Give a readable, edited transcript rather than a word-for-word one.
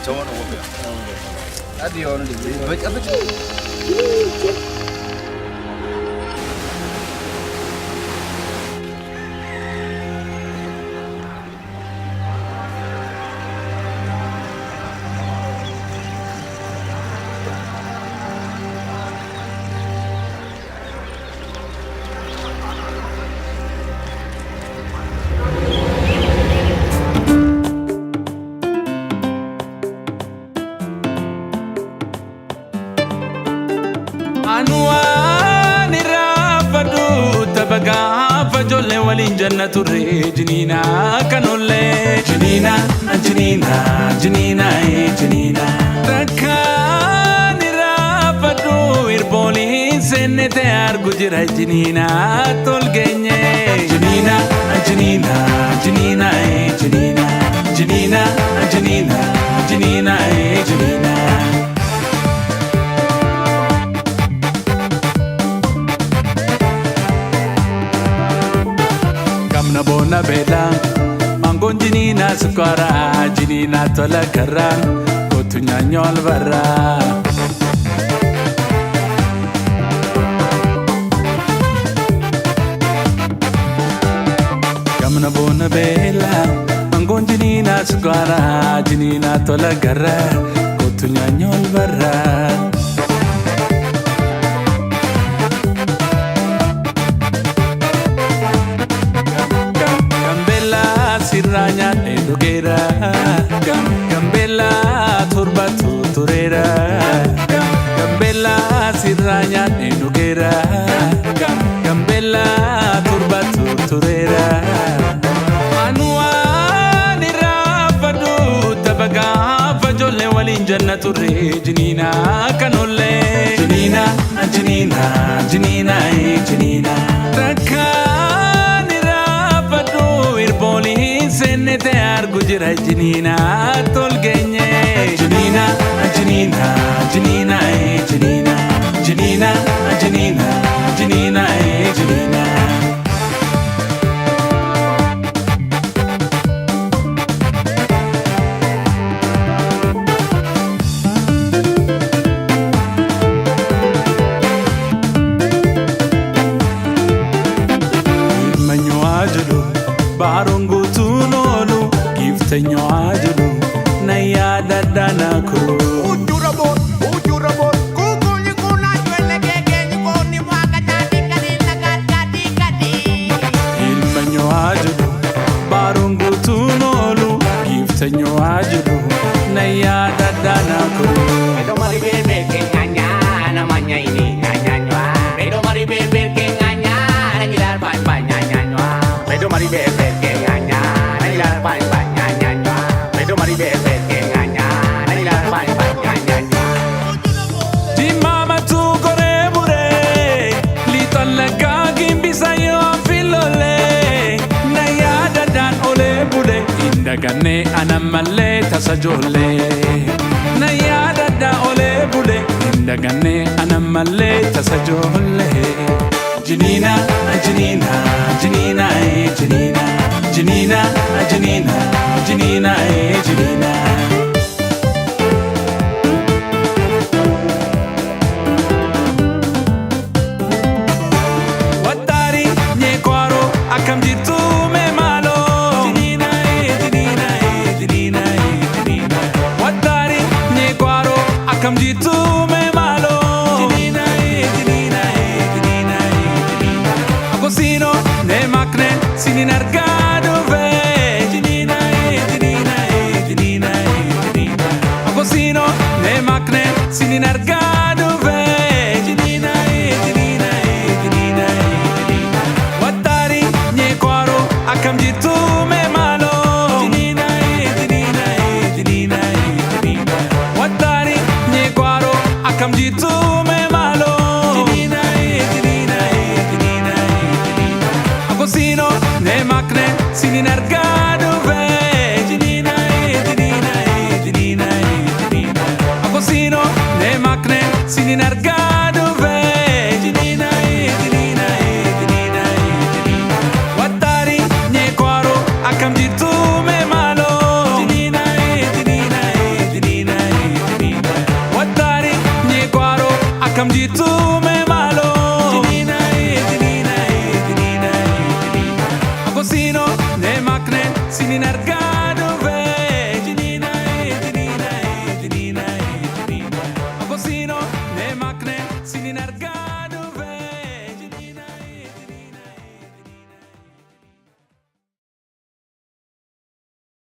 저거는 오면. Adi on the way. Anwani rafadu tabaga fajolle walin jannatu re jinina kanolle jinina jinina jinina jinina rakani rafadu irboli sennete argujira jinina tolgenye jinina jinina jinina jinina jinina jinina jinina jinina Gamna bona bela mangon jinina sukara jinina tola karan kotunya nyol bara Gamna bona bela mangon jinina sukara jinina tola karan kotunya nyol bara Sirranya edogera Gambella turba tuturera Gambella sirranya edogera Gambella turba tuturera Anwa nirafadu tabaga fajolle walin jannatu re jinina kanolle jinina jinina jinina jinina rakani rafadu irboli sennete argujira jinina tolgenye jinina jinina jinina jinina jinina jinina jinina jinina manyo ajulu barongo tunolu giftenyo ajulu na yada danako ujurabot kukuli kuna jwele gege nyukoni mwaka jadi kadina kadi ilmanyo ajulu barongo tunolu giftenyo ajulu na yada danako Bedo mari bebe ke nganya namanya ini nganyanywa Bedo mari bebe ke nganya nagilar pan nyanyanywa Bedo mari bebe ke nganya nagilar pan nyanyanywa Bedo mari bebe ke nganya nagilar pan nyanyanywa di mama tu gore bure li tollaga gimbisa yo filole na yada dan ole bule indagane anamalle tasajole na yada da ole bule indagane anamalle tasajole jinina jinina jinina jinina jinina jinina jinina jinina Watari nye kwaro akam jitu me malo jinina jinina jinina jinina Watari nye kwaro akam jitu me malo jinina jinina jinina jinina Akosino ne makne sinin argado ve jinina jinina jinina jinina Akosino ne makne sinin argado ve jinina jinina jinina jinina Watari nye kwaro akam jitu me malo jinina jinina jinina jinina Watari nye kwaro akam jitu